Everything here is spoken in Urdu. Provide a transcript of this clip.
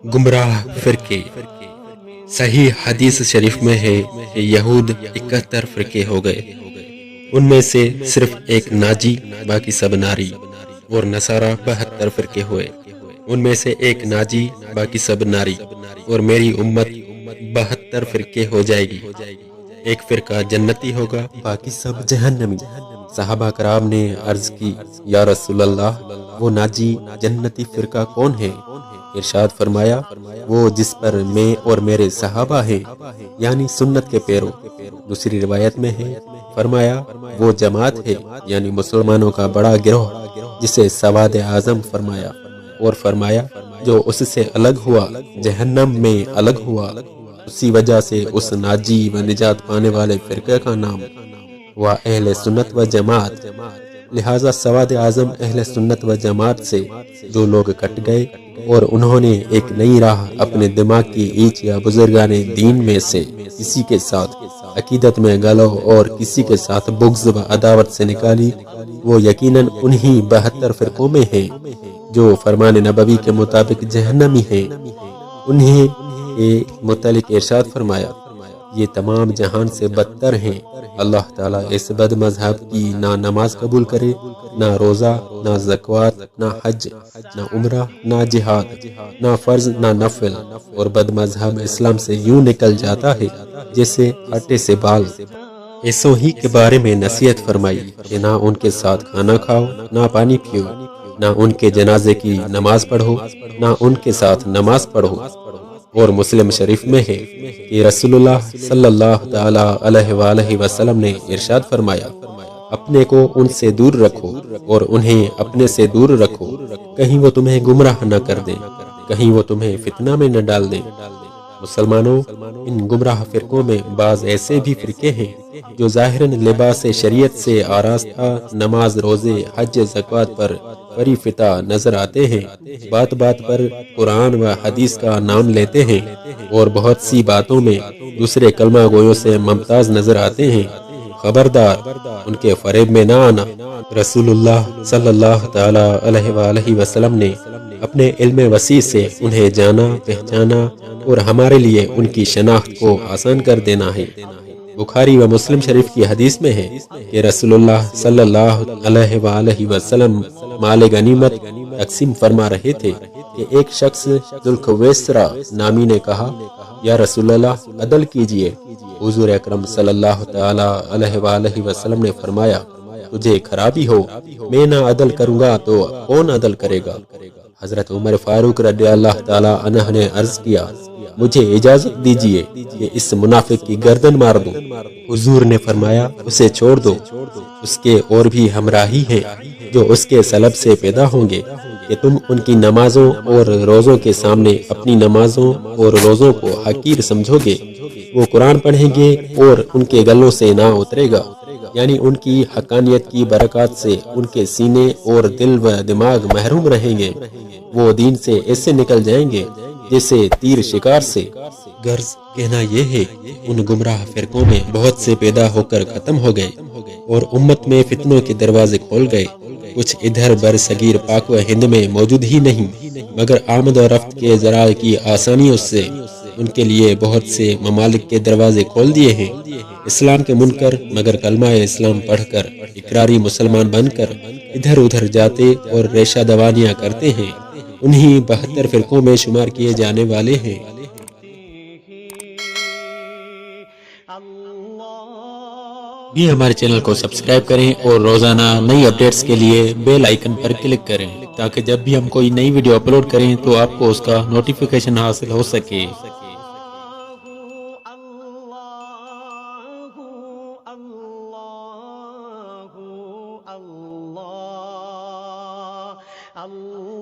گمراہ فرقے۔ صحیح حدیث شریف میں ہے کہ یہود 71 فرقے ہو گئے، ان میں سے صرف ایک ناجی، باقی سب ناری، اور نصارہ 72 فرقے ہوئے، ان میں سے ایک ناجی، باقی سب ناری، اور میری امت 72 فرقے ہو جائے گی، ایک فرقہ جنتی ہوگا، باقی سب جہنمی۔ صحابہ کرام نے عرض کی، یا رسول اللہ، وہ ناجی جنتی فرقہ کون ہے؟ ارشاد فرمایا، وہ جس پر میں اور میرے صحابہ ہیں، یعنی سنت کے پیرو۔ دوسری روایت میں ہے، فرمایا وہ جماعت ہے، یعنی مسلمانوں کا بڑا گروہ، جسے سواد اعظم فرمایا، اور فرمایا جو اس سے الگ ہوا جہنم میں الگ ہوا، اسی وجہ سے اس ناجی و نجات پانے والے فرقے کا نام ہوا اہل سنت و جماعت۔ لہذا سواد اعظم اہل سنت و جماعت سے جو لوگ کٹ گئے اور انہوں نے ایک نئی راہ اپنے دماغ کی اینچ یا بزرگان دین میں سے کسی کے ساتھ عقیدت میں گلو اور کسی کے ساتھ بغض و عداوت سے نکالی، وہ یقیناً انہی 72 فرقوں میں ہیں جو فرمان نبوی کے مطابق جہنمی ہیں۔ انہیں کے متعلق ارشاد فرمایا، یہ تمام جہان سے بدتر ہیں۔ اللہ تعالیٰ اس بد مذہب کی نہ نماز قبول کرے، نہ روزہ، نہ زکوٰۃ، نہ حج، نہ عمرہ، نہ جہاد، نہ فرض نہ نفل، اور بد مذہب اسلام سے یوں نکل جاتا ہے جیسے آٹے سے بال۔ ایسوں ہی کے بارے میں نصیحت فرمائی کہ نہ ان کے ساتھ کھانا کھاؤ، نہ پانی پیو، نہ ان کے جنازے کی نماز پڑھو، نہ ان کے ساتھ نماز پڑھو۔ اور مسلم شریف میں ہے کہ رسول اللہ صلی اللہ تعالی علیہ وآلہ وسلم نے ارشاد فرمایا، اپنے کو ان سے دور رکھو اور انہیں اپنے سے دور رکھو، کہیں وہ تمہیں گمراہ نہ کر دیں، کہیں وہ تمہیں فتنہ میں نہ ڈال دیں۔ مسلمانوں، ان گمراہ فرقوں میں بعض ایسے بھی فرقے ہیں جو ظاہراً لباس شریعت سے آراستہ نماز، روزے، حج، زکوٰۃ پر پری فتح نظر آتے ہیں، بات بات پر قرآن و حدیث کا نام لیتے ہیں، اور بہت سی باتوں میں دوسرے کلمہ گویوں سے ممتاز نظر آتے ہیں۔ خبردار، ان کے فریب میں نہ آنا۔ رسول اللہ صلی اللہ تعالی علیہ وآلہ وسلم نے اپنے علم وسیع سے انہیں جانا، پہچانا، اور ہمارے لیے ان کی شناخت کو آسان کر دینا ہے۔ بخاری و مسلم شریف کی حدیث میں ہے کہ رسول اللہ صلی اللہ علیہ وآلہ وسلم مال غنیمت تقسیم فرما رہے تھے کہ ایک شخص ذوالخویسرہ نامی نے کہا، یا رسول اللہ، عدل کیجئے۔ حضور اکرم صلی اللہ تعالی علیہ وآلہ وسلم نے فرمایا، تجھے خرابی ہو، میں نہ عدل کروں گا تو کون عدل کرے گا؟ حضرت عمر فاروق رضی اللہ تعالی عنہ نے عرض کیا، مجھے اجازت دیجئے کہ اس منافق کی گردن مار دوں۔ حضور نے فرمایا، اسے چھوڑ دو، اس کے اور بھی ہمراہی ہیں جو اس کے سلب سے پیدا ہوں گے کہ تم ان کی نمازوں اور روزوں کے سامنے اپنی نمازوں اور روزوں کو حقیر سمجھو گے۔ وہ قرآن پڑھیں گے اور ان کے گلوں سے نہ اترے گا، یعنی ان کی حقانیت کی برکات سے ان کے سینے اور دل و دماغ محروم رہیں گے۔ وہ دین سے ایسے نکل جائیں گے جیسے تیر شکار سے۔ غرض کہنا یہ ہے، ان گمراہ فرقوں میں بہت سے پیدا ہو کر ختم ہو گئے اور امت میں فتنوں کے دروازے کھول گئے۔ کچھ ادھر بر صغیر پاک و ہند میں موجود ہی نہیں، مگر آمد و رفت کے ذرائع کی آسانیوں سے ان کے لیے بہت سے ممالک کے دروازے کھول دیے ہیں۔ اسلام کے منکر مگر کلمہ اسلام پڑھ کر اقراری مسلمان بن کر ادھر ادھر جاتے اور ریشہ دوانیاں کرتے ہیں، انہی 72 فرقوں میں شمار کیے جانے والے ہیں۔ بھی ہمارے چینل کو سبسکرائب کریں اور روزانہ نئی اپڈیٹس کے لیے بیل آئیکن پر کلک کریں تاکہ جب بھی ہم کوئی نئی ویڈیو اپلوڈ کریں تو آپ کو اس کا نوٹیفیکیشن حاصل ہو سکے۔ اللہ